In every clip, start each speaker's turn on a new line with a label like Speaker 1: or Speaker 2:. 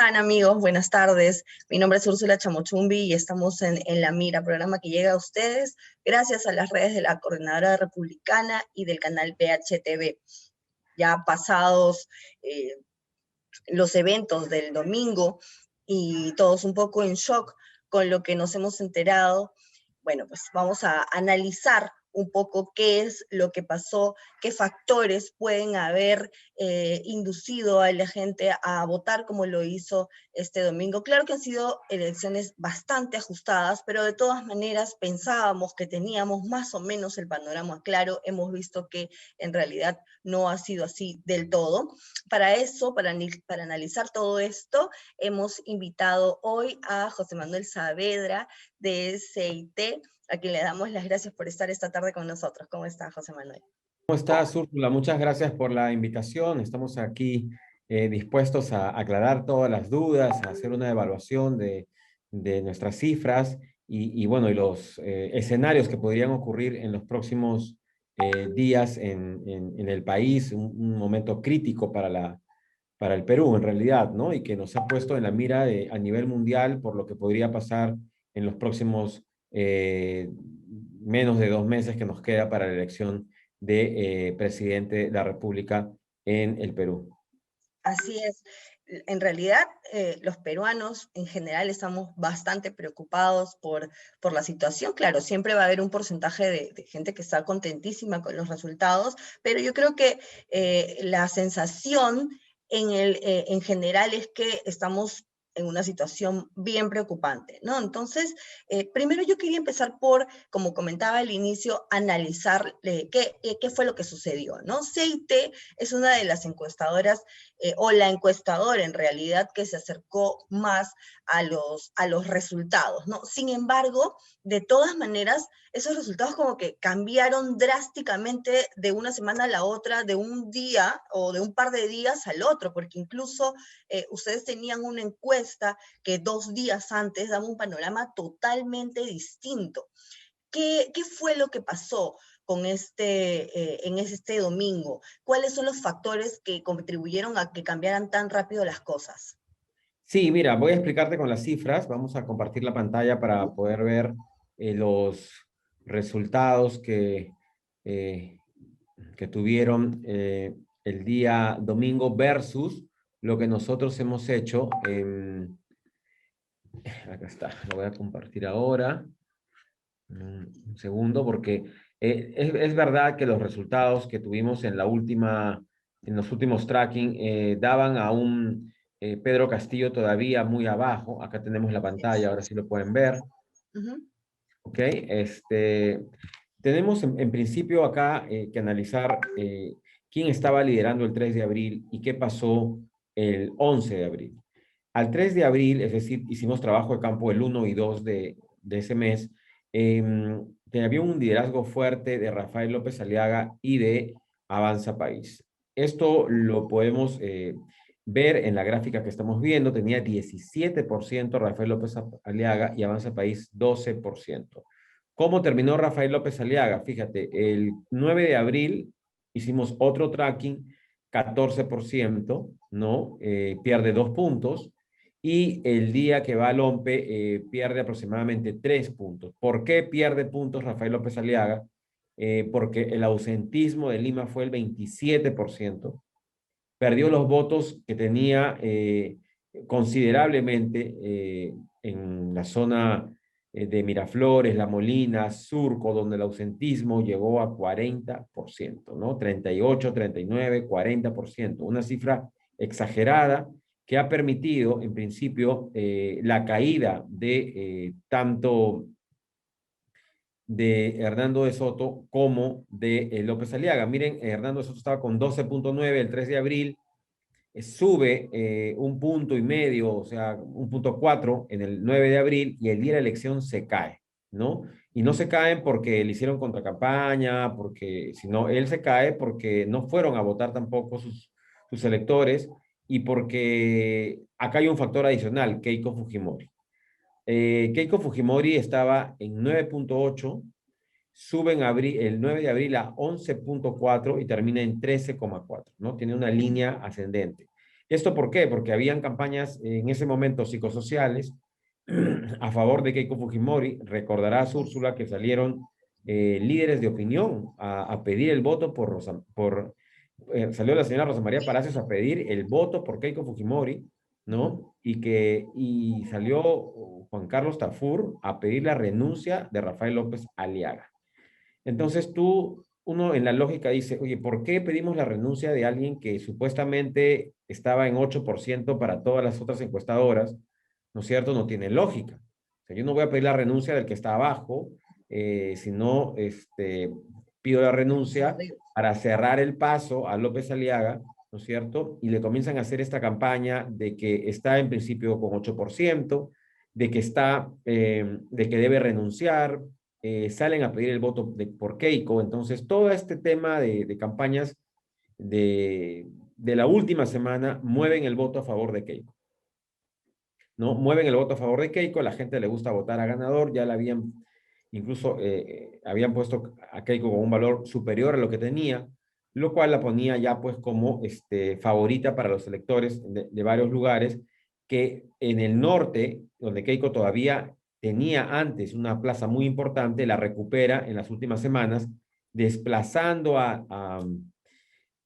Speaker 1: están, amigos? Buenas tardes. Mi nombre es Úrsula Chamochumbi y estamos en La Mira, programa que llega a ustedes gracias a las redes de la Coordinadora Republicana y del canal PHTV. Ya pasados los eventos del domingo y todos un poco en shock con lo que nos hemos enterado, bueno, pues vamos a analizar un poco qué es lo que pasó, qué factores pueden haber inducido a la gente a votar como lo hizo este domingo. Claro que han sido elecciones bastante ajustadas, pero de todas maneras pensábamos que teníamos más o menos el panorama claro. Hemos visto que en realidad no ha sido así del todo. Para eso, para analizar todo esto, hemos invitado hoy a José Manuel Saavedra de CIT, a quien le damos las gracias por estar esta tarde con nosotros. ¿Cómo está, José Manuel?
Speaker 2: ¿Cómo estás, Úrsula? Muchas gracias por la invitación. Estamos aquí dispuestos a aclarar todas las dudas, a hacer una evaluación de nuestras cifras y bueno, y los escenarios que podrían ocurrir en los próximos días en el país, un momento crítico para el Perú en realidad, ¿no? Y que nos ha puesto en la mira a nivel mundial por lo que podría pasar en los próximos menos de 2 meses que nos queda para la elección de presidente de la República en el Perú.
Speaker 1: Así es. En realidad, los peruanos en general estamos bastante preocupados por la situación. Claro, siempre va a haber un porcentaje de gente que está contentísima con los resultados, pero yo creo que la sensación en general es que estamos en una situación bien preocupante, ¿no? Entonces, primero yo quería empezar por, como comentaba al inicio, analizar qué fue lo que sucedió, ¿no? CIT es una de las encuestadoras o la encuestadora en realidad que se acercó más a los resultados, ¿no? Sin embargo, de todas maneras, esos resultados como que cambiaron drásticamente de una semana a la otra, de un día o de un par de días al otro, porque incluso ustedes tenían una encuesta que 2 días antes daba un panorama totalmente distinto. ¿Qué fue lo que pasó con en este domingo? ¿Cuáles son los factores que contribuyeron a que cambiaran tan rápido las cosas?
Speaker 2: Sí, mira, voy a explicarte con las cifras. Vamos a compartir la pantalla para poder ver los resultados eh, que tuvieron el día domingo versus lo que nosotros hemos hecho. Acá está, lo voy a compartir ahora. Un segundo, porque es verdad que los resultados que tuvimos en los últimos tracking daban a un Pedro Castillo todavía muy abajo. Acá tenemos la pantalla, ahora sí lo pueden ver.
Speaker 1: Ujú.
Speaker 2: ¿Ok? Tenemos en principio acá que analizar quién estaba liderando el 3 de abril y qué pasó el 11 de abril. Al 3 de abril, es decir, hicimos trabajo de campo el 1 y 2 de ese mes, había un liderazgo fuerte de Rafael López Aliaga y de Avanza País. Esto lo podemos ver en la gráfica que estamos viendo. Tenía 17% Rafael López Aliaga y Avanza País 12%. ¿Cómo terminó Rafael López Aliaga? Fíjate, el 9 de abril hicimos otro tracking, 14%, ¿no? Pierde 2 puntos. Y el día que va al OMPE pierde aproximadamente 3 puntos. ¿Por qué pierde puntos Rafael López Aliaga? Porque el ausentismo de Lima fue el 27%. Perdió los votos que tenía considerablemente en la zona de Miraflores, La Molina, Surco, donde el ausentismo llegó a 40%, ¿no? 38, 39, 40%. Una cifra exagerada que ha permitido, en principio, la caída de tanto de Hernando de Soto como de López Aliaga. Miren, Hernando de Soto estaba con 12.9 el 3 de abril, sube 1,5 puntos, o sea, 1,4 en el 9 de abril y el día de la elección se cae, ¿no? Y no se caen porque le hicieron contracampaña, porque, sino él se cae porque no fueron a votar tampoco sus electores y porque acá hay un factor adicional, Keiko Fujimori. Keiko Fujimori estaba en 9.8, sube en abril, el 9 de abril a 11.4 y termina en 13,4, ¿no? Tiene una línea ascendente. ¿Esto por qué? Porque habían campañas en ese momento psicosociales a favor de Keiko Fujimori. Recordarás, Úrsula, que salieron líderes de opinión a pedir el voto salió la señora Rosa María Palacios a pedir el voto por Keiko Fujimori, ¿no? Y salió Juan Carlos Tafur a pedir la renuncia de Rafael López Aliaga. Entonces uno en la lógica dice, oye, ¿por qué pedimos la renuncia de alguien que supuestamente estaba en 8% para todas las otras encuestadoras? ¿No es cierto? No tiene lógica. O sea, yo no voy a pedir la renuncia del que está abajo, sino pido la renuncia para cerrar el paso a López Aliaga, ¿no es cierto? Y le comienzan a hacer esta campaña de que está en principio con 8%, de que debe renunciar, salen a pedir el voto por Keiko. Entonces, todo este tema de campañas de la última semana mueven el voto a favor de Keiko, ¿no? Mueven el voto a favor de Keiko, a la gente le gusta votar a ganador, ya la habían, incluso habían puesto a Keiko con un valor superior a lo que tenía, lo cual la ponía ya pues como favorita para los electores de varios lugares, que en el norte, donde Keiko todavía tenía antes una plaza muy importante, la recupera en las últimas semanas, desplazando
Speaker 1: A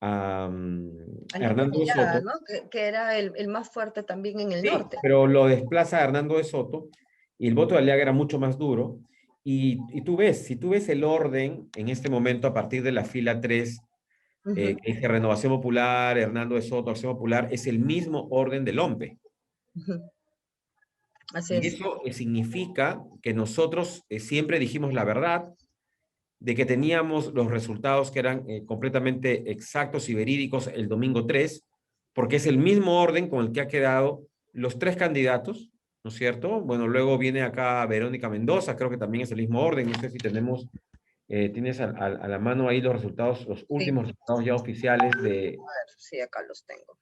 Speaker 1: López
Speaker 2: Hernando de
Speaker 1: Aliaga,
Speaker 2: Soto.
Speaker 1: ¿no? Que era el más fuerte también en el
Speaker 2: Sí,
Speaker 1: norte.
Speaker 2: pero lo desplaza a Hernando de Soto y el voto de Aliaga era mucho más duro. Y tú ves, si tú ves el orden en este momento a partir de la fila 3, que dice Renovación Popular, Hernando de Soto, Acción Popular, es el mismo orden del OMPE.
Speaker 1: Así
Speaker 2: Y
Speaker 1: es.
Speaker 2: eso significa que nosotros siempre dijimos la verdad, de que teníamos los resultados que eran completamente exactos y verídicos el domingo 3, porque es el mismo orden con el que ha quedado los 3 candidatos, ¿no es cierto? Bueno, luego viene acá Verónica Mendoza, creo que también es el mismo orden, no sé si tienes a la mano ahí los resultados, los
Speaker 1: Sí,
Speaker 2: últimos resultados ya oficiales de...
Speaker 1: a ver, sí, acá los tengo.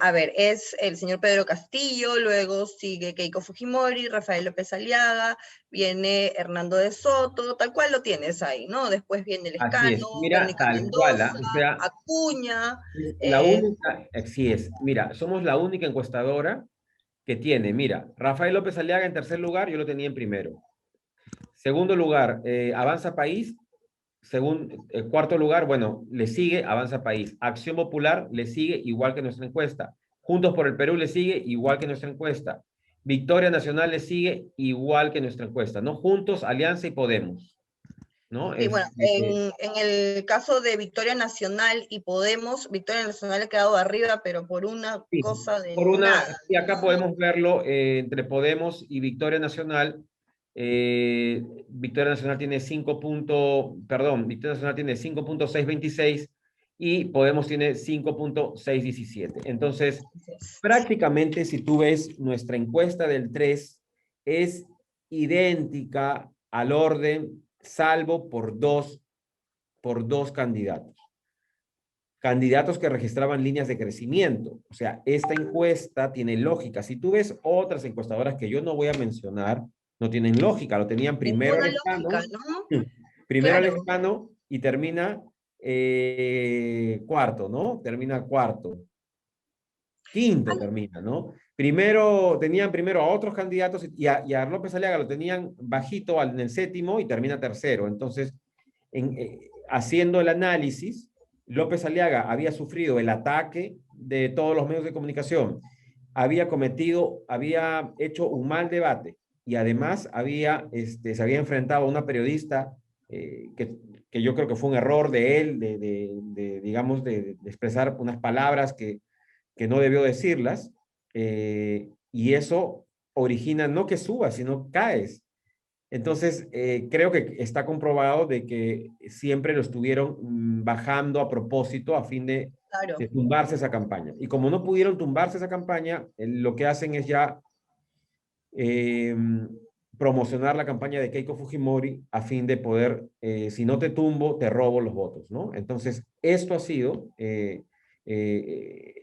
Speaker 1: A ver, es el señor Pedro Castillo, luego sigue Keiko Fujimori, Rafael López Aliaga, viene Hernando de Soto, tal cual lo tienes ahí, ¿no? Después viene
Speaker 2: Así es,
Speaker 1: Lescano,
Speaker 2: mira,
Speaker 1: Verónica
Speaker 2: tal cual,
Speaker 1: Mendoza,
Speaker 2: ¿ah? O sea,
Speaker 1: Acuña.
Speaker 2: la
Speaker 1: eh,
Speaker 2: única, así es, mira, somos la única encuestadora que tiene, mira, Rafael López Aliaga en tercer lugar, yo lo tenía en primero. Segundo lugar, Avanza País. Cuarto lugar, bueno, le sigue Avanza País. Acción Popular le sigue igual que nuestra encuesta. Juntos por el Perú le sigue igual que nuestra encuesta. Victoria Nacional le sigue igual que nuestra encuesta, ¿no? Juntos, Alianza y Podemos, ¿no?
Speaker 1: sí, bueno, en el caso de Victoria Nacional y Podemos, Victoria Nacional ha quedado arriba, pero por una
Speaker 2: Sí,
Speaker 1: cosa de nada,
Speaker 2: y acá
Speaker 1: ¿no?
Speaker 2: podemos verlo entre Podemos y Victoria Nacional. Victoria Nacional tiene 5.626 y Podemos tiene 5.617. Entonces, prácticamente si tú ves nuestra encuesta del 3 es idéntica al orden, salvo por dos candidatos que registraban líneas de crecimiento. O sea, esta encuesta tiene lógica. Si tú ves otras encuestadoras que yo no voy a mencionar, no tienen lógica. Lo tenían primero
Speaker 1: Ninguna lógica,
Speaker 2: Lescano,
Speaker 1: ¿no?
Speaker 2: primero
Speaker 1: Claro.
Speaker 2: Lescano y termina cuarto, ¿no? Termina cuarto. Quinto termina, ¿no? Tenían primero a otros candidatos y a López Aliaga lo tenían bajito en el séptimo y termina tercero. Entonces, haciendo el análisis, López Aliaga había sufrido el ataque de todos los medios de comunicación, había hecho un mal debate y además se había enfrentado a una periodista que yo creo que fue un error de él, digamos, de expresar unas palabras que no debió decirlas, y eso origina no que subas, sino caes. Entonces, creo que está comprobado de que siempre lo estuvieron bajando a propósito a fin
Speaker 1: Claro.
Speaker 2: de tumbarse esa campaña. Y como no pudieron tumbarse esa campaña, lo que hacen es ya eh, promocionar la campaña de Keiko Fujimori a fin de poder, si no te tumbo, te robo los votos, ¿no? Entonces, esto ha sido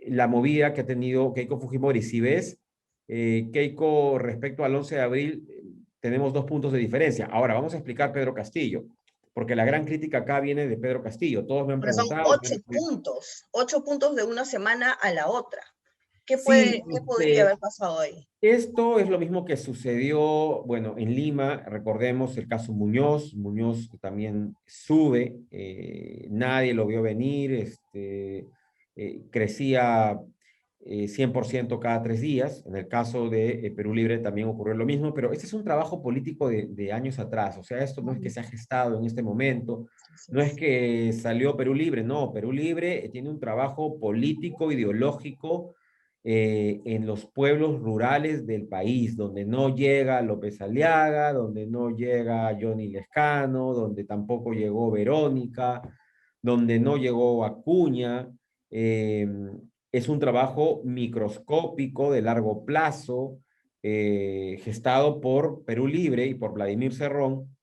Speaker 2: la movida que ha tenido Keiko Fujimori. Si ves, Keiko, respecto al 11 de abril, tenemos 2 puntos de diferencia. Ahora, vamos a explicar Pedro Castillo. porque la gran crítica acá viene de Pedro Castillo. Todos me han
Speaker 1: Pero son
Speaker 2: preguntado.
Speaker 1: 8 puntos de una semana a la otra.
Speaker 2: Sí,
Speaker 1: ¿Qué podría haber pasado ahí?
Speaker 2: esto es lo mismo que sucedió, bueno, en Lima, recordemos el caso Muñoz. Muñoz también sube, nadie lo vio venir, crecía 100% cada 3 días. En el caso de Perú Libre también ocurrió lo mismo, pero este es un trabajo político de años atrás. O sea, esto no es que se ha gestado en este momento,
Speaker 1: Así
Speaker 2: no es
Speaker 1: es.
Speaker 2: que salió Perú Libre, no, Perú Libre tiene un trabajo político, ideológico, en los pueblos rurales del país, donde no llega López Aliaga, donde no llega Johnny Lescano, donde tampoco llegó Verónica, donde no llegó Acuña. Eh, es un trabajo microscópico de largo plazo, gestado por Perú Libre y por Vladimir Cerrón,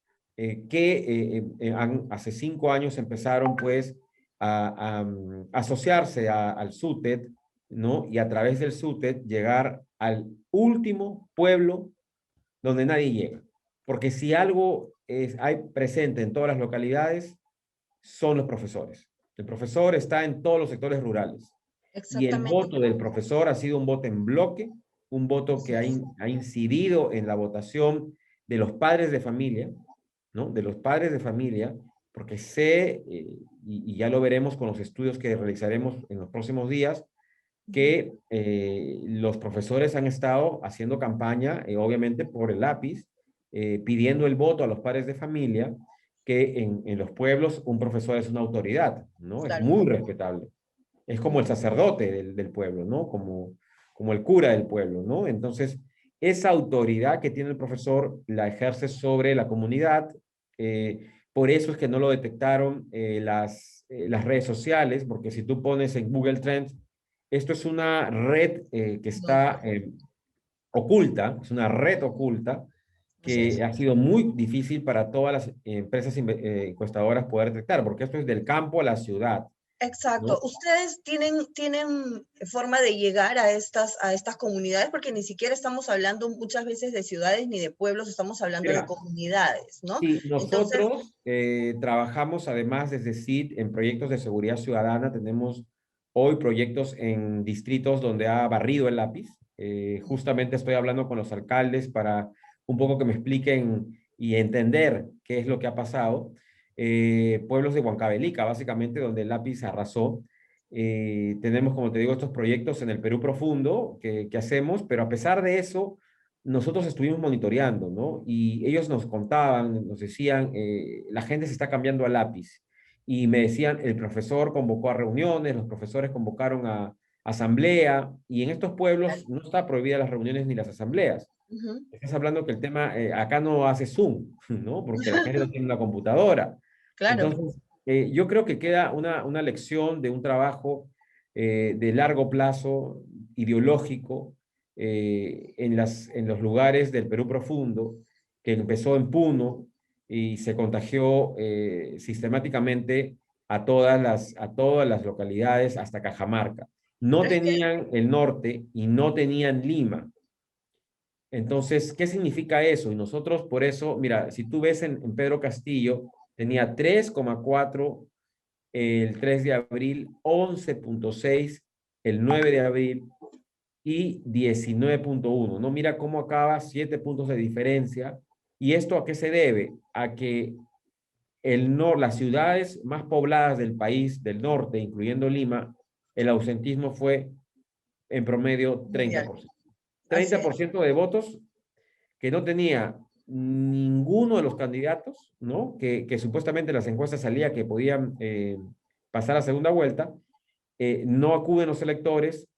Speaker 2: hace 5 años empezaron pues a asociarse al SUTED, ¿no? Y a través del SUTED llegar al último pueblo donde nadie llega. Porque si algo hay presente en todas las localidades, son los profesores. El profesor está en todos los sectores rurales. Y el
Speaker 1: Exactamente.
Speaker 2: voto del profesor ha sido un voto en bloque, un voto
Speaker 1: Así
Speaker 2: que
Speaker 1: es.
Speaker 2: ha incidido en la votación de los padres de familia, ¿no? De los padres de familia, porque sé, y ya lo veremos con los estudios que realizaremos en los próximos días, que los profesores han estado haciendo campaña, obviamente por el lápiz, pidiendo el voto a los padres de familia, que en los pueblos un profesor es una autoridad, ¿no? Es
Speaker 1: Claro.
Speaker 2: muy respetable. Es como el sacerdote del pueblo, ¿no? Como el cura del pueblo, ¿no? Entonces, esa autoridad que tiene el profesor la ejerce sobre la comunidad. Por eso es que no lo detectaron las redes sociales, porque si tú pones en Google Trends, esto es una red que
Speaker 1: No,
Speaker 2: está oculta, es una red oculta
Speaker 1: así es.
Speaker 2: que ha sido muy difícil para todas las empresas encuestadoras poder detectar, porque esto es del campo a la ciudad,
Speaker 1: Exacto.
Speaker 2: ¿no?
Speaker 1: ¿Ustedes tienen forma de llegar a estas comunidades? Porque ni siquiera estamos hablando muchas veces de ciudades ni de pueblos, estamos hablando de
Speaker 2: Mira,
Speaker 1: comunidades, ¿no?
Speaker 2: sí,
Speaker 1: Entonces,
Speaker 2: nosotros trabajamos además desde CID en proyectos de seguridad ciudadana. Tenemos hoy proyectos en distritos donde ha barrido el lápiz. Justamente estoy hablando con los alcaldes para un poco que me expliquen y entender qué es lo que ha pasado. Pueblos de Huancavelica, básicamente, donde el lápiz arrasó. Tenemos, como te digo, estos proyectos en el Perú profundo que hacemos, pero a pesar de eso nosotros estuvimos monitoreando, ¿no? Y ellos nos contaban, nos decían, la gente se está cambiando a lápiz. Y me decían, el profesor convocó a reuniones, los profesores convocaron a asamblea, y en estos
Speaker 1: claro.
Speaker 2: pueblos no está prohibida las reuniones ni las asambleas.
Speaker 1: Ujú.
Speaker 2: Estás hablando que el tema, acá no hace Zoom, ¿no? Porque la gente no tiene una computadora.
Speaker 1: Claro.
Speaker 2: Entonces, yo creo que queda una lección de un trabajo de largo plazo, ideológico, en los lugares del Perú profundo, que empezó en Puno y se contagió sistemáticamente a todas las localidades hasta Cajamarca. No
Speaker 1: Es que
Speaker 2: tenían el norte y no tenían Lima. Entonces, ¿qué significa eso? Y nosotros por eso, mira, si tú ves en Pedro Castillo, tenía 3,4 el 3 de abril, 11,6 el 9 de abril y 19,1. ¿No? Mira cómo acaba, 7 puntos de diferencia. ¿Y esto a qué se debe? A que las ciudades más pobladas del país, del norte, incluyendo Lima, el ausentismo fue en promedio
Speaker 1: mundial.
Speaker 2: 30%.
Speaker 1: Así
Speaker 2: treinta
Speaker 1: es.
Speaker 2: por ciento de votos que no tenía ninguno de los candidatos, ¿no? Que supuestamente en las encuestas salía que podían pasar a segunda vuelta, no acuden los electores,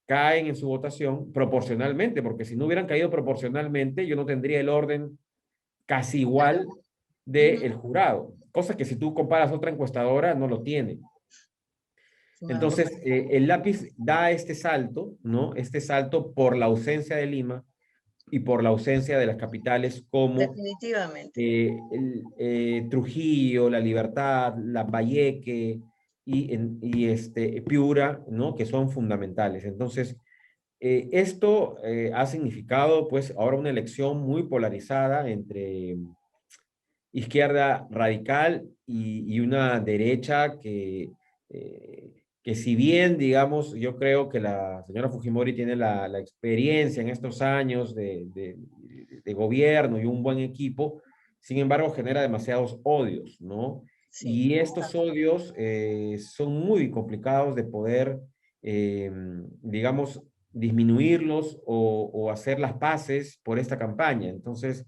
Speaker 2: caen en su votación proporcionalmente, porque si no hubieran caído proporcionalmente, yo no tendría el orden casi igual
Speaker 1: Ujú.
Speaker 2: del jurado, cosa que si tú comparas otra encuestadora no lo tiene.
Speaker 1: No,
Speaker 2: Entonces, el lápiz da este salto, ¿no? Este salto por la ausencia de Lima y por la ausencia de las capitales como
Speaker 1: definitivamente.
Speaker 2: Trujillo, La Libertad, Lambayeque y Piura, ¿no? Que son fundamentales. Entonces, esto ha significado, pues, ahora una elección muy polarizada izquierda radical y una derecha que si bien, digamos, yo creo que la señora Fujimori tiene la experiencia en estos años de gobierno y un buen equipo, sin embargo genera demasiados odios, ¿no?
Speaker 1: Sí,
Speaker 2: Y estos odios son muy complicados de poder, digamos, disminuirlos o hacer las paces por esta campaña. Entonces,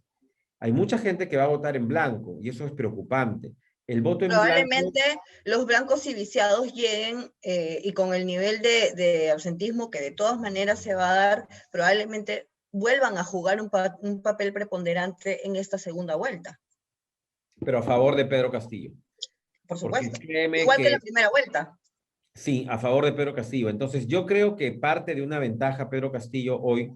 Speaker 2: hay mucha gente que va a votar en blanco y eso es preocupante. El voto en blanco,
Speaker 1: probablemente los blancos y viciados lleguen y con el nivel de absentismo que de todas maneras se va a dar, probablemente vuelvan a jugar un papel preponderante en esta segunda vuelta,
Speaker 2: pero a favor de Pedro Castillo.
Speaker 1: por
Speaker 2: Porque
Speaker 1: supuesto.
Speaker 2: créeme
Speaker 1: Igual que la
Speaker 2: que
Speaker 1: primera vuelta.
Speaker 2: sí, a favor de Pedro Castillo. Entonces, yo creo que parte de una ventaja Pedro Castillo hoy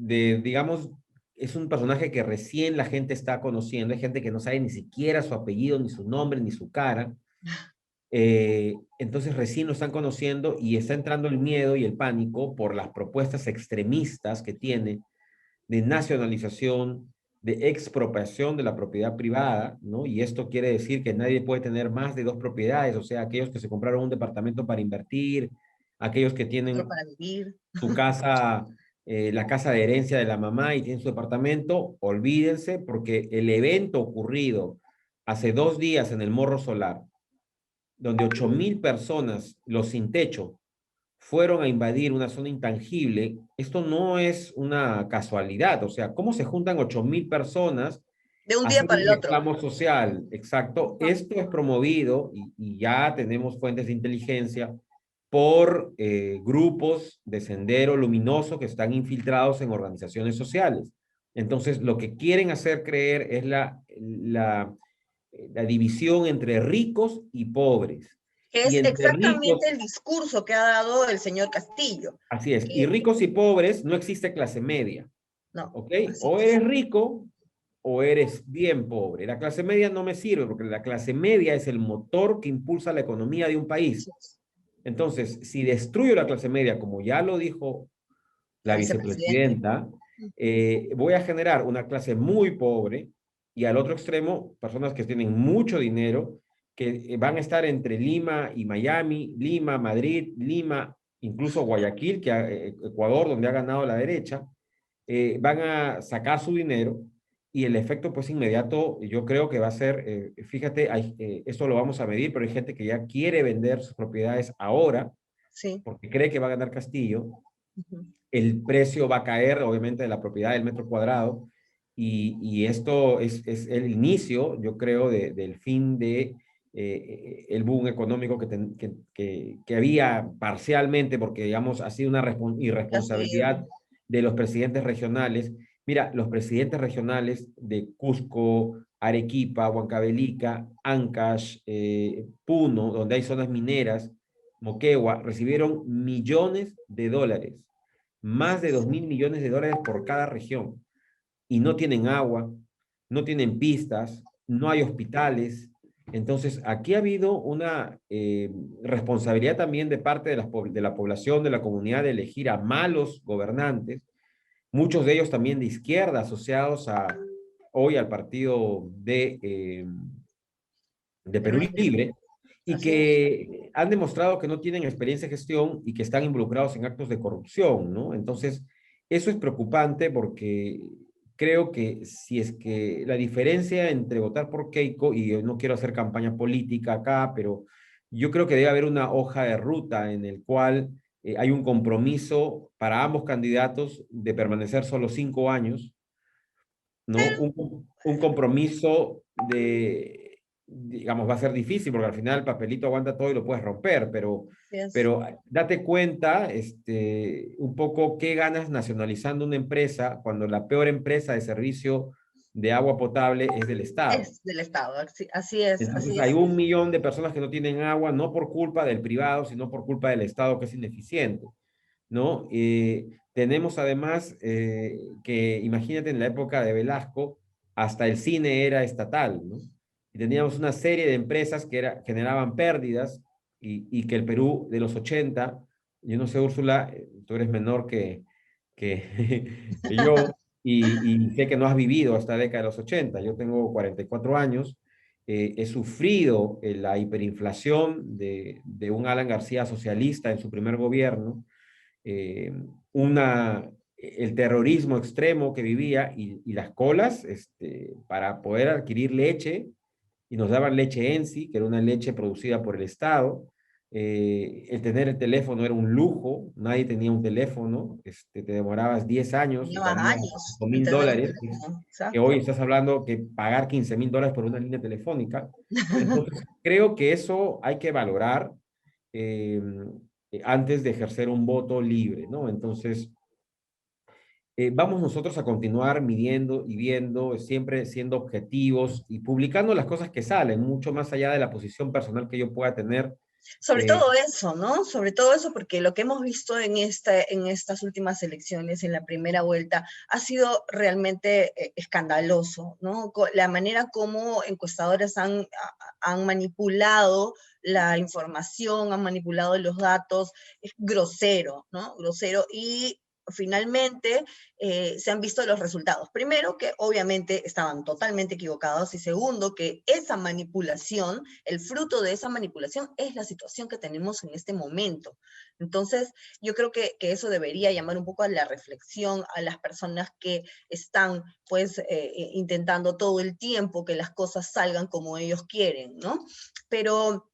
Speaker 2: digamos, es un personaje que recién la gente está conociendo, hay gente que no sabe ni siquiera su apellido, ni su nombre, ni su cara. Entonces recién lo están conociendo y está entrando el miedo y el pánico por las propuestas extremistas que tiene de nacionalización, de expropiación de la propiedad privada, ¿no? Y esto quiere decir que nadie puede tener más de dos propiedades, o sea, aquellos que se compraron un departamento para invertir, aquellos que
Speaker 1: Otro
Speaker 2: tienen
Speaker 1: para vivir.
Speaker 2: su casa, la casa de herencia de la mamá y tienen su departamento, olvídense porque el evento ocurrido hace 2 días en el Morro Solar, donde 8.000 personas, los sin techo, fueron a invadir una zona intangible, esto no es una casualidad, o sea, ¿cómo se juntan 8.000 personas
Speaker 1: De un
Speaker 2: a
Speaker 1: día
Speaker 2: hacer
Speaker 1: para
Speaker 2: un
Speaker 1: el otro.
Speaker 2: reclamo social? Exacto, esto es promovido y ya tenemos fuentes de inteligencia por grupos de Sendero Luminoso que están infiltrados en organizaciones sociales. Entonces, lo que quieren hacer creer es la división entre ricos y pobres.
Speaker 1: Que
Speaker 2: Y
Speaker 1: es
Speaker 2: entre ricos,
Speaker 1: exactamente el discurso que ha dado el señor Castillo.
Speaker 2: así es, y
Speaker 1: Que,
Speaker 2: ricos y pobres no existe clase media,
Speaker 1: no,
Speaker 2: ¿ok?
Speaker 1: así
Speaker 2: O
Speaker 1: es.
Speaker 2: eres rico o eres bien pobre. La clase media no me sirve porque la clase media es el motor que impulsa la economía de un país.
Speaker 1: Así es.
Speaker 2: Entonces, si destruyo la clase media, como ya lo dijo
Speaker 1: La
Speaker 2: la
Speaker 1: vicepresidenta.
Speaker 2: vicepresidenta, voy a generar una clase muy pobre y al otro extremo, personas que tienen mucho dinero, que van a estar entre Lima y Miami, Lima, Madrid, Lima, incluso Guayaquil, que Ecuador, donde ha ganado la derecha, van a sacar su dinero y el efecto pues inmediato yo creo que va a ser, fíjate, esto lo vamos a medir, pero hay gente que ya quiere vender sus propiedades ahora
Speaker 1: Sí.
Speaker 2: porque cree que va a ganar Castillo,
Speaker 1: Uh-huh.
Speaker 2: el precio va a caer, obviamente, de la propiedad del metro cuadrado, y esto es el inicio, yo creo, del fin de el boom económico que había parcialmente, porque, digamos, ha sido una
Speaker 1: Ha sido.
Speaker 2: irresponsabilidad de los presidentes regionales. Mira, los presidentes regionales de Cusco, Arequipa, Huancavelica, Ancash, Puno, donde hay zonas mineras, Moquegua, recibieron millones de dólares, más de 2.000 millones de dólares por cada región, y no tienen agua, no tienen pistas, no hay hospitales. Entonces, aquí ha habido una responsabilidad también de parte de la población, de la comunidad, de elegir a malos gobernantes, muchos de ellos también de izquierda, asociados hoy al partido de
Speaker 1: Perú
Speaker 2: Perú
Speaker 1: Libre.
Speaker 2: Libre, y
Speaker 1: Así es.
Speaker 2: que han demostrado que no tienen experiencia de gestión y que están involucrados en actos de corrupción, ¿no? Entonces, eso es preocupante porque creo que si es que la diferencia entre votar por Keiko, y yo no quiero hacer campaña política acá, pero yo creo que debe haber una hoja de ruta en el cual hay un compromiso para ambos candidatos de permanecer solo 5 años, ¿no? Un compromiso digamos, va a ser difícil porque al final el papelito aguanta todo y lo puedes romper,
Speaker 1: Así es.
Speaker 2: pero date cuenta, un poco qué ganas nacionalizando una empresa cuando la peor empresa de servicio de agua potable es del Estado.
Speaker 1: Es del Estado. Así es.
Speaker 2: Entonces
Speaker 1: Así
Speaker 2: hay
Speaker 1: es.
Speaker 2: 1 millón de personas que no tienen agua, no por culpa del privado, sino por culpa del Estado que es ineficiente, ¿no? Tenemos además que, imagínate, en la época de Velasco, hasta el cine era estatal, ¿no? Y teníamos una serie de empresas que generaban pérdidas y que el Perú de los 80, yo no sé, Úrsula, tú eres menor que, que yo, y sé que no has vivido esta década de los 80. Yo tengo 44 años, he sufrido la hiperinflación de un Alan García socialista en su primer gobierno, eh, el terrorismo extremo que vivía y las colas para poder adquirir leche, y nos daban leche ENSI, que era una leche producida por el Estado. El tener el teléfono era un lujo, nadie tenía un teléfono, te demorabas 10 años y
Speaker 1: Lleva
Speaker 2: valía
Speaker 1: años
Speaker 2: 5
Speaker 1: en
Speaker 2: mil
Speaker 1: tener un
Speaker 2: dólares,
Speaker 1: teléfono,
Speaker 2: que hoy
Speaker 1: exacto.
Speaker 2: estás hablando que pagar 15.000 dólares por una línea telefónica. Entonces, creo que eso hay que valorar eh, antes de ejercer un voto libre, ¿no? Entonces, vamos nosotros a continuar midiendo y viendo, siempre siendo objetivos y publicando las cosas que salen, mucho más allá de la posición personal que yo pueda tener.
Speaker 1: Sobre
Speaker 2: eh,
Speaker 1: todo eso, ¿no? Sobre todo eso, porque lo que hemos visto en estas últimas elecciones, en la primera vuelta, ha sido realmente escandaloso, ¿no? La manera como encuestadores han manipulado la información, han manipulado los datos, es grosero, ¿no? Grosero. Y finalmente se han visto los resultados. Primero, que obviamente estaban totalmente equivocados, y segundo, que esa manipulación, el fruto de esa manipulación es la situación que tenemos en este momento. Entonces, yo creo que eso debería llamar un poco a la reflexión a las personas que están, pues, intentando todo el tiempo que las cosas salgan como ellos quieren, ¿no? Pero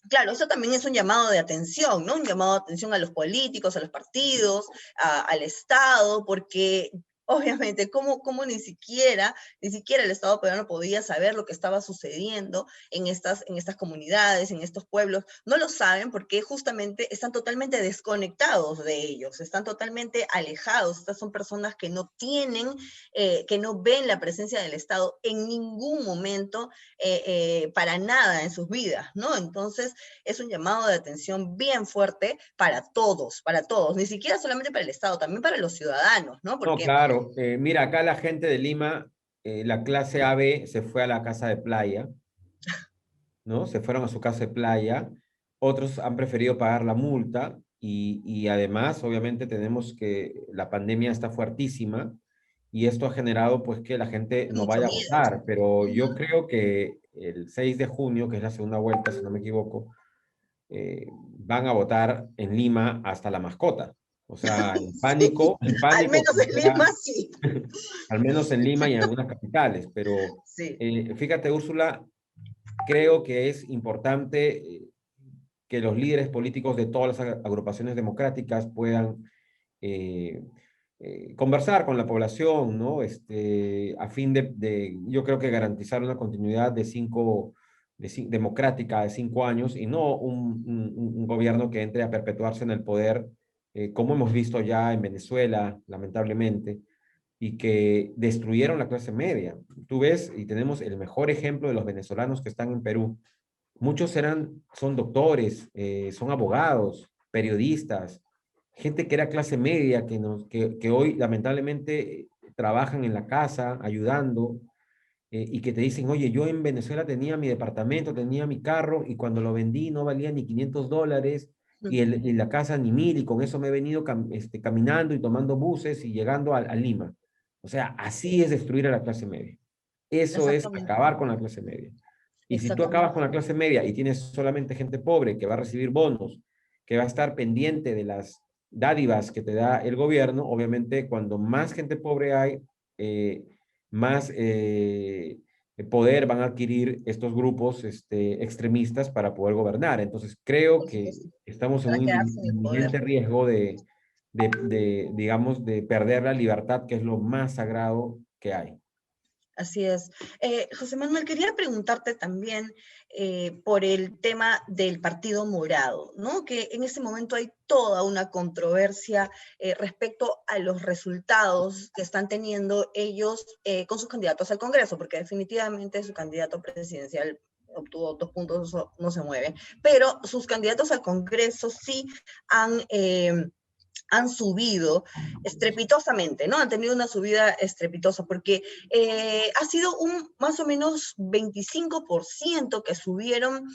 Speaker 1: claro, eso también es un llamado de atención, ¿no? Un llamado de atención a los políticos, a los partidos, al Estado, porque obviamente, como ni siquiera el Estado peruano podía saber lo que estaba sucediendo en estas comunidades, en estos pueblos. No lo saben porque justamente están totalmente desconectados de ellos, están totalmente alejados. Estas son personas que no tienen, que no ven la presencia del Estado en ningún momento, para nada en sus vidas, ¿no? Entonces, es un llamado de atención bien fuerte para todos, ni siquiera solamente para el Estado, también para los ciudadanos, ¿no?
Speaker 2: no,
Speaker 1: Porque
Speaker 2: claro, mira, acá la gente de Lima, la clase AB se fue a la casa de playa, ¿no? Se fueron a su casa de playa, otros han preferido pagar la multa y además, obviamente, tenemos que la pandemia está fuertísima y esto ha generado pues que la gente no
Speaker 1: mucho
Speaker 2: vaya a
Speaker 1: miedo.
Speaker 2: votar, pero yo
Speaker 1: Ujú.
Speaker 2: creo que el 6 de junio, que es la segunda vuelta, si no me equivoco, van a votar en Lima hasta la mascota. O sea,
Speaker 1: Sí,
Speaker 2: en
Speaker 1: al
Speaker 2: pánico,
Speaker 1: menos
Speaker 2: como
Speaker 1: en Lima
Speaker 2: sea,
Speaker 1: sí.
Speaker 2: al menos en Lima y en algunas capitales. Pero
Speaker 1: Sí,
Speaker 2: fíjate, Úrsula, creo que es importante que los líderes políticos de todas las agrupaciones democráticas puedan eh, conversar con la población, ¿no? A fin yo creo que garantizar una continuidad democrática de 5 años y no un gobierno que entre a perpetuarse en el poder, como hemos visto ya en Venezuela, lamentablemente, y que destruyeron la clase media. Tú ves, y tenemos el mejor ejemplo de los venezolanos que están en Perú. Muchos son doctores, son abogados, periodistas, gente que era clase media, que hoy lamentablemente trabajan en la casa ayudando, y que te dicen, oye, yo en Venezuela tenía mi departamento, tenía mi carro y cuando lo vendí no valía ni $500 y la casa ni 1.000 y con eso me he venido caminando y tomando buses y llegando a Lima. O sea, así es destruir a la clase media. Eso es
Speaker 1: exactamente,
Speaker 2: acabar con la clase media. Y si tú acabas
Speaker 1: exactamente.
Speaker 2: con la clase media y tienes solamente gente pobre que va a recibir bonos, que va a estar pendiente de las dádivas que te da el gobierno, obviamente cuando más gente pobre hay, eh, más poder van a adquirir estos grupos extremistas para poder gobernar. Entonces creo
Speaker 1: Por
Speaker 2: que
Speaker 1: supuesto,
Speaker 2: estamos en
Speaker 1: para
Speaker 2: un
Speaker 1: quedarse en el poder.
Speaker 2: inminente riesgo digamos, de perder la libertad, que es lo más sagrado que hay.
Speaker 1: Así es. José Manuel, quería preguntarte también por el tema del Partido Morado, ¿no? Que en este momento hay toda una controversia respecto a los resultados que están teniendo ellos con sus candidatos al Congreso, porque definitivamente su candidato presidencial obtuvo 2 puntos, eso no se mueve, pero sus candidatos al Congreso sí han... han subido estrepitosamente, ¿no? Han tenido una subida estrepitosa porque ha sido un más o menos 25% que subieron,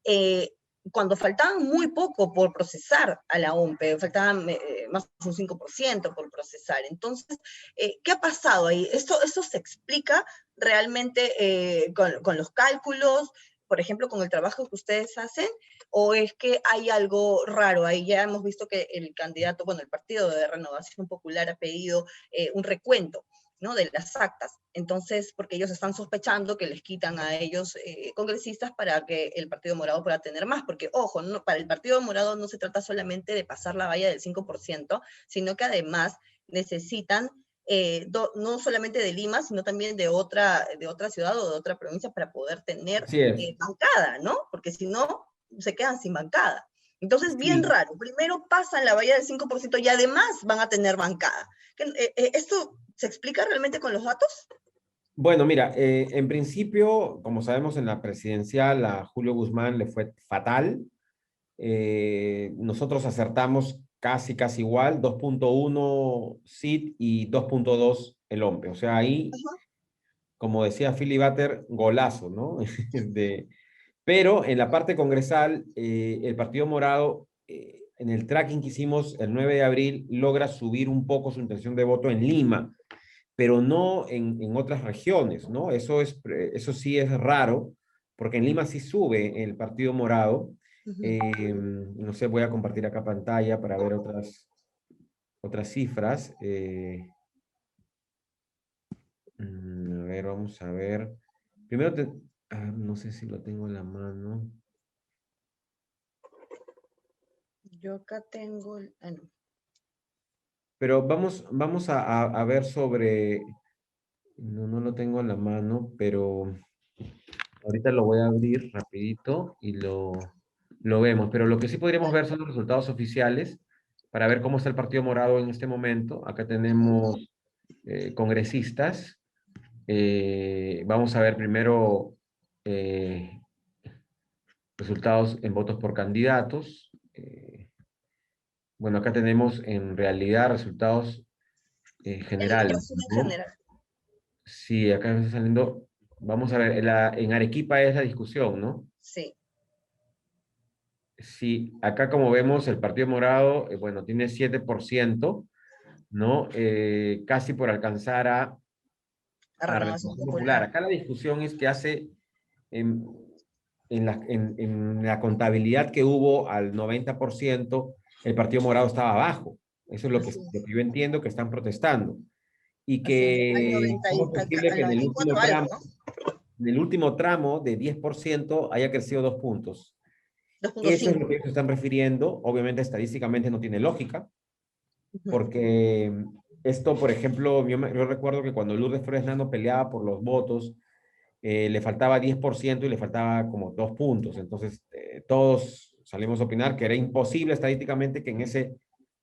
Speaker 1: eh, cuando faltaban muy poco por procesar a la OMPE, faltaban más de un 5% por procesar. Entonces, ¿qué ha pasado ahí? ¿Esto se explica realmente con los cálculos, por ejemplo, con el trabajo que ustedes hacen, o es que hay algo raro ahí? Ya hemos visto que el candidato, bueno, el Partido de Renovación Popular ha pedido un recuento, ¿no?, de las actas. Entonces, porque ellos están sospechando que les quitan a ellos congresistas para que el Partido Morado pueda tener más, porque, ojo, no, para el Partido Morado no se trata solamente de pasar la valla del 5%, sino que además necesitan no solamente de Lima, sino también de otra ciudad o de otra provincia para poder tener
Speaker 2: Así es.
Speaker 1: bancada, ¿no? Porque si no, se quedan sin bancada. Entonces, bien
Speaker 2: Sí.
Speaker 1: raro. Primero pasan la valla del 5% y además van a tener bancada. ¿Esto se explica realmente con los datos?
Speaker 2: Bueno, mira, en principio, como sabemos, en la presidencial a Julio Guzmán le fue fatal. Nosotros acertamos casi igual, 2.1 SID y 2.2 el OMPE. O sea, ahí,
Speaker 1: Ajá.
Speaker 2: como decía Philly Butter, golazo, ¿no? Pero en la parte congresal, el Partido Morado, en el tracking que hicimos el 9 de abril, logra subir un poco su intención de voto en Lima, pero no en otras regiones, ¿no? Eso sí es raro, porque en Lima sí sube el Partido Morado.
Speaker 1: Uh-huh.
Speaker 2: No sé, voy a compartir acá pantalla para ver otras cifras. A ver, vamos a ver. Primero, no sé si lo tengo en la mano.
Speaker 1: Yo acá tengo, no.
Speaker 2: Pero vamos a ver sobre, no lo tengo en la mano, pero ahorita lo voy a abrir rapidito y lo vemos. Pero lo que sí podríamos ver son los resultados oficiales para ver cómo está el Partido Morado en este momento. Acá tenemos congresistas. Vamos a ver primero resultados en votos por candidatos. Bueno, acá tenemos en realidad resultados
Speaker 1: En
Speaker 2: generales,
Speaker 1: elección en
Speaker 2: ¿no?
Speaker 1: general.
Speaker 2: Sí, acá me está saliendo. Vamos a ver, en Arequipa es la discusión, ¿no?
Speaker 1: Sí.
Speaker 2: Sí, acá como vemos, el Partido Morado, bueno, tiene 7%, ¿no? Casi por alcanzar
Speaker 1: A
Speaker 2: a
Speaker 1: Renovación
Speaker 2: Renovación Popular.
Speaker 1: Popular.
Speaker 2: Acá la discusión es que hace en, en la contabilidad que hubo al 90%, el Partido Morado estaba abajo. Eso es
Speaker 1: Así
Speaker 2: lo
Speaker 1: es.
Speaker 2: que yo entiendo que están protestando. Y
Speaker 1: Así es. Al
Speaker 2: que,
Speaker 1: 90
Speaker 2: ¿cómo es posible
Speaker 1: al
Speaker 2: que
Speaker 1: noventa y cuatro algo, ¿no?
Speaker 2: en el último tramo de 10% haya crecido 2 puntos?
Speaker 1: Dos punto
Speaker 2: Eso es lo
Speaker 1: cinco.
Speaker 2: que ellos están refiriendo. Obviamente, estadísticamente no tiene lógica,
Speaker 1: Uh-huh.
Speaker 2: porque esto, por ejemplo, yo recuerdo que cuando Lourdes Flores Nano peleaba por los votos, le faltaba 10% y le faltaba como 2 puntos. Entonces, todos salimos a opinar que era imposible estadísticamente que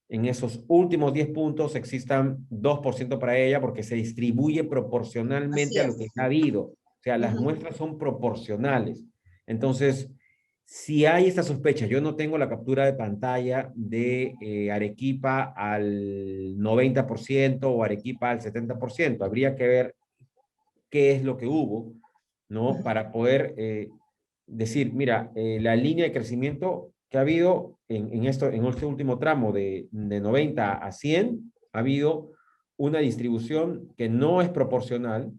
Speaker 2: en esos últimos 10 puntos existan 2% para ella, porque se distribuye
Speaker 1: Así
Speaker 2: proporcionalmente a lo que
Speaker 1: es.
Speaker 2: ha habido. O sea, las
Speaker 1: Uh-huh.
Speaker 2: muestras son proporcionales. Entonces, si hay esta sospecha, yo no tengo la captura de pantalla de Arequipa al 90% o Arequipa al 70%. Habría que ver qué es lo que hubo, ¿no?
Speaker 1: Uh-huh.
Speaker 2: Para poder decir, mira, la línea de crecimiento que ha habido en este último tramo de 90 a 100, ha habido una distribución que no es proporcional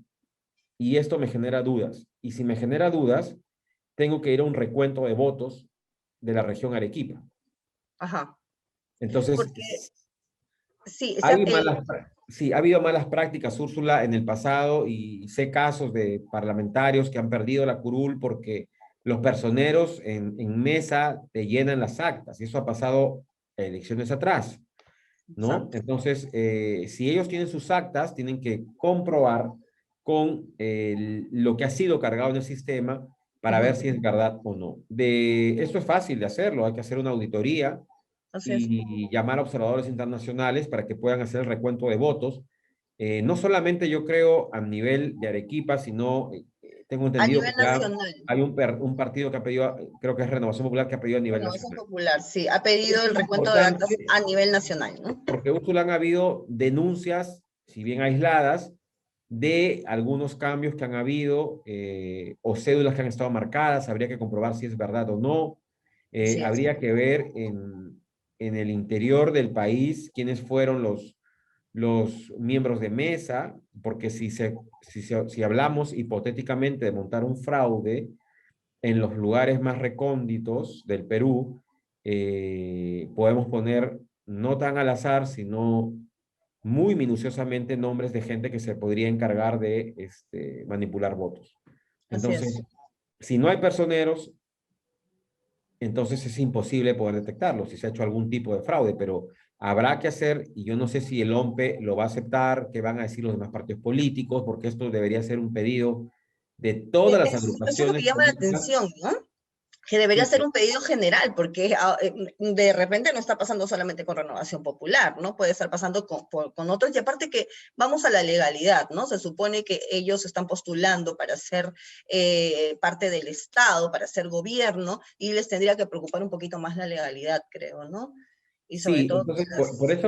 Speaker 2: y esto me genera dudas. Y si me genera dudas, tengo que ir a un recuento de votos de la región Arequipa.
Speaker 1: Ajá.
Speaker 2: Entonces,
Speaker 1: Porque, sí,
Speaker 2: hay sí, ha habido malas prácticas, Úrsula, en el pasado y sé casos de parlamentarios que han perdido la curul porque los personeros en mesa te llenan las actas y eso ha pasado elecciones atrás, ¿no?
Speaker 1: exacto.
Speaker 2: Entonces, si ellos tienen sus actas, tienen que comprobar con lo que ha sido cargado en el sistema para ver
Speaker 1: Uh-huh.
Speaker 2: si es verdad o no. Esto es fácil de hacerlo, hay que hacer una auditoría
Speaker 1: Así es.
Speaker 2: y llamar a observadores internacionales para que puedan hacer el recuento de votos. No solamente yo creo a nivel de Arequipa, sino tengo
Speaker 1: A
Speaker 2: entendido que
Speaker 1: nivel
Speaker 2: ya
Speaker 1: nacional.
Speaker 2: hay un partido que ha pedido, creo que es Renovación Popular, que ha pedido a nivel
Speaker 1: Renovación
Speaker 2: nacional.
Speaker 1: Popular, sí. Ha pedido
Speaker 2: Esto
Speaker 1: el
Speaker 2: es
Speaker 1: recuento de actas
Speaker 2: importante
Speaker 1: a nivel nacional, ¿no?
Speaker 2: porque Úrsula han habido denuncias, si bien aisladas, de algunos cambios que han habido o cédulas que han estado marcadas, habría que comprobar si es verdad o no.
Speaker 1: Así es.
Speaker 2: Habría que ver en el interior del país quiénes fueron los miembros de mesa, porque si hablamos hipotéticamente de montar un fraude en los lugares más recónditos del Perú, podemos poner no tan al azar, sino muy minuciosamente nombres de gente que se podría encargar de manipular votos.
Speaker 1: Así es.
Speaker 2: Entonces, si no hay personeros, entonces es imposible poder detectarlo, si se ha hecho algún tipo de fraude, pero habrá que hacer, y yo no sé si el OMPE lo va a aceptar, qué van a decir los demás partidos políticos, porque esto debería ser un pedido de todas las
Speaker 1: Eso es lo que
Speaker 2: agrupaciones
Speaker 1: llama la
Speaker 2: políticas.
Speaker 1: atención, ¿no? Que debería
Speaker 2: Sí,
Speaker 1: ser un pedido general, porque de repente no está pasando solamente con Renovación Popular, ¿no? Puede estar pasando con otros, y aparte que vamos a la legalidad, ¿no? Se supone que ellos están postulando para ser parte del Estado, para ser gobierno, y les tendría que preocupar un poquito más la legalidad, creo, ¿no? Y sobre
Speaker 2: sí,
Speaker 1: todo
Speaker 2: entonces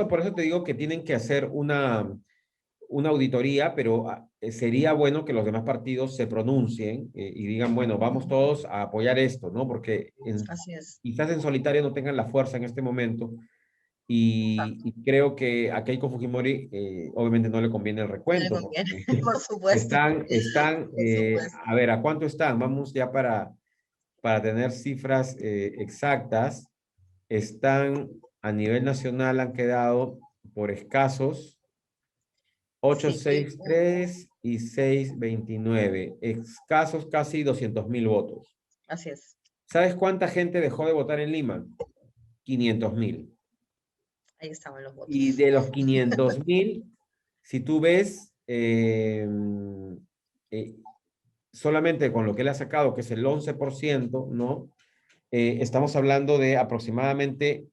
Speaker 2: por eso te digo que tienen que hacer una auditoría, pero sería bueno que los demás partidos se pronuncien y digan, bueno, vamos todos a apoyar esto, ¿no? Porque
Speaker 1: así es.
Speaker 2: quizás en solitario no tengan la fuerza en este momento
Speaker 1: Exacto.
Speaker 2: y creo que a Keiko Fujimori obviamente no le conviene el
Speaker 1: No le
Speaker 2: recuento,
Speaker 1: conviene,
Speaker 2: porque
Speaker 1: por supuesto, por supuesto.
Speaker 2: a ver, ¿a cuánto están? Vamos ya para tener cifras exactas. Están a nivel nacional, han quedado por escasos
Speaker 1: Sí,
Speaker 2: 863 y 629, escasos casi 200.000 votos.
Speaker 1: así es.
Speaker 2: ¿Sabes cuánta gente dejó de votar en Lima? 500.000.
Speaker 1: Ahí estaban los
Speaker 2: Y
Speaker 1: votos.
Speaker 2: de los 500.000, si tú ves, eh, solamente con lo que él ha sacado, que es el 11%, ¿no? Estamos hablando de aproximadamente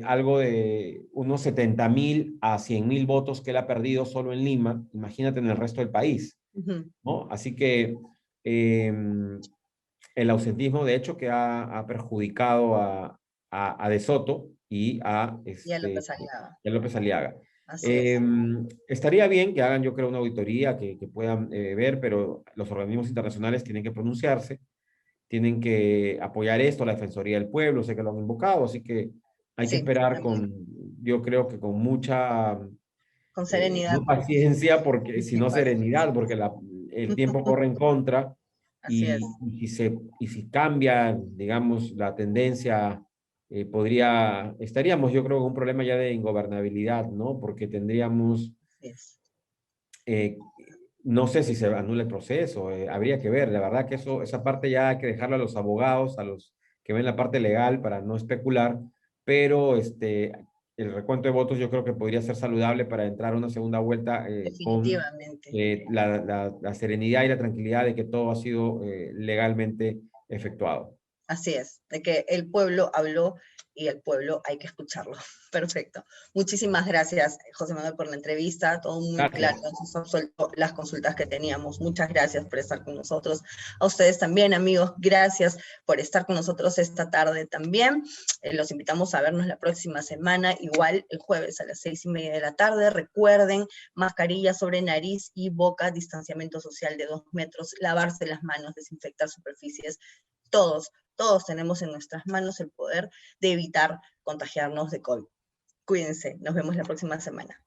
Speaker 2: algo de unos 70.000 a 100.000 votos que él ha perdido solo en Lima. Imagínate en el resto del país,
Speaker 1: Ujú.
Speaker 2: ¿no? Así que eh, el ausentismo, de hecho, que ha perjudicado a De Soto y
Speaker 1: Y a López Aliaga.
Speaker 2: a López Aliaga.
Speaker 1: Así es.
Speaker 2: Estaría bien que hagan, yo creo, una auditoría que puedan ver, pero los organismos internacionales tienen que pronunciarse, tienen que apoyar esto, la Defensoría del Pueblo, sé que lo han invocado, así que hay que
Speaker 1: Sí,
Speaker 2: esperar
Speaker 1: también.
Speaker 2: yo creo que con mucha
Speaker 1: Con serenidad.
Speaker 2: no paciencia, porque,
Speaker 1: Sí,
Speaker 2: sino
Speaker 1: paciencia.
Speaker 2: serenidad, porque el tiempo corre en contra
Speaker 1: Así es.
Speaker 2: y si cambia, digamos, la tendencia, estaríamos yo creo con un problema ya de ingobernabilidad, ¿no? Porque tendríamos,
Speaker 1: Así es.
Speaker 2: eh, no sé si se anula el proceso, habría que ver, la verdad que esa parte ya hay que dejarla a los abogados, a los que ven la parte legal para no especular, pero el recuento de votos yo creo que podría ser saludable para entrar a una segunda vuelta con
Speaker 1: Definitivamente.
Speaker 2: la serenidad y la tranquilidad de que todo ha sido legalmente efectuado.
Speaker 1: Así es, de que el pueblo habló y el pueblo hay que escucharlo. Perfecto. Muchísimas gracias, José Manuel, por la entrevista. Todo muy claro,
Speaker 2: Gracias.
Speaker 1: se absuelto las consultas que teníamos. Muchas gracias por estar con nosotros. A ustedes también, amigos, gracias por estar con nosotros esta tarde también. Los invitamos a vernos la próxima semana, igual el jueves a las 6:30 de la tarde. Recuerden, mascarilla sobre nariz y boca, distanciamiento social de 2 metros, lavarse las manos, desinfectar superficies. Todos tenemos en nuestras manos el poder de evitar contagiarnos de COVID. Cuídense, nos vemos la próxima semana.